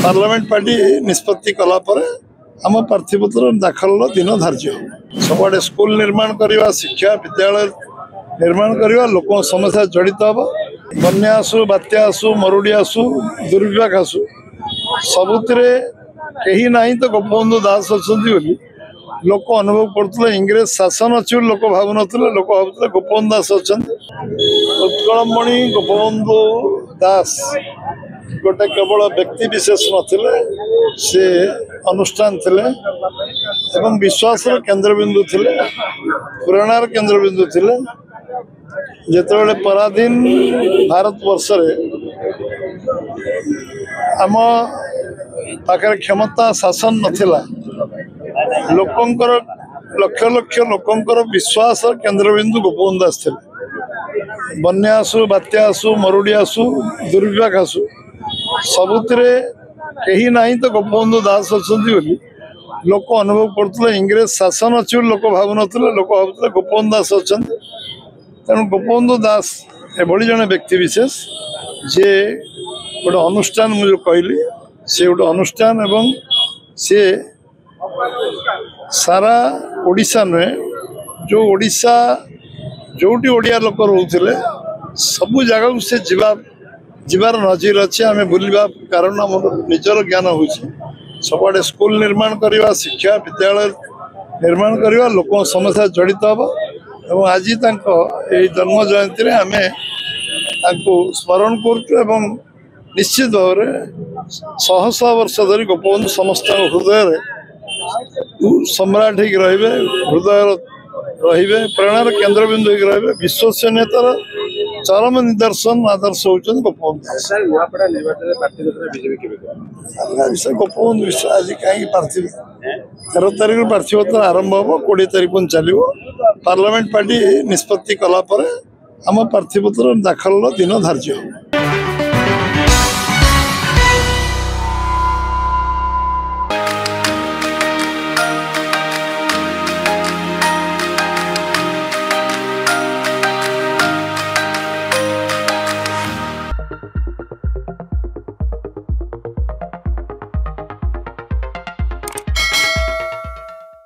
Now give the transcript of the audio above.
Parliament party निष्पत्ति कला आम प्रार्थीपत्र दाखल दिन धार्य सबुआडे स्कूल निर्माण करने शिक्षा विद्यालय निर्माण करने लोक समस्या जड़ित हम बन्या आसु बात्या आसु मरुड़ी आसु दुर्विपाक आसु सबुति कहीं ना तो गोपबंधु दास अच्छा लोक अनुभव करते इंग्रेज शासन अच्छी लोक भावुन लोक भावुले गोपबंधु दास अच्छा उत्कलमणि गोपबंधु दास गोटे केवल व्यक्ति विशेष नथिले से अनुष्ठान थिले एवं विश्वास केंद्रबिंदु थिले प्रेरणार केंद्रबिंदु थिले जेतेबेले पराधीन भारत वर्ष आम पाखे क्षमता शासन नथिला लोकंकर लक्ष लक्ष लोकंकर विश्वास केंद्रबिंदु गोपबंधु दास थिले बन्या आसु बात्या आसु मरुड़ी आसु दुर्विपाक आसु सबुति कहीं ना तो गोपबंधु दास अच्छा लोक अनुभव करते इंग्रेज शासन अच्छी लोक भावुन लोक भावुले गोपबंधु दास अच्छा तेणु गोपबंधु दास एभली जड़े व्यक्ति विशेष जे गोटे अनुष्ठान मुझे कहली से गोटे अनुष्ठान एवं सी सारा ओडिशा नुहे जो ओडिशा जोटी ओडिया लोक रोते सबू जगह से जीवार नजीर अच्छे आम बुलवा कारण आम निजर ज्ञान हो सबुआडे स्कूल निर्माण करने शिक्षा विद्यालय निर्माण करने लोक समस्या जड़ित हम एवं आज जन्म जयंती आम स्मरण कर निश्चित भाव शह शह वर्ष धरी गोपबंधु समस्त हृदय सम्राट हो हृदय रे प्रेरणार केंद्रबिंदु हो विश्वसनीयतार चरम निदर्शन आदर्श होती गोपबंधु गोपबंधु विषय आज कहीं पार्थिव 13 तारिख प्रार्थीपत्र आरंभ हम 20 तारिख चलो पार्लियामेंट पार्टी निष्पत्ति कला आम प्रार्थीपत्र दाखल दिन धार्य।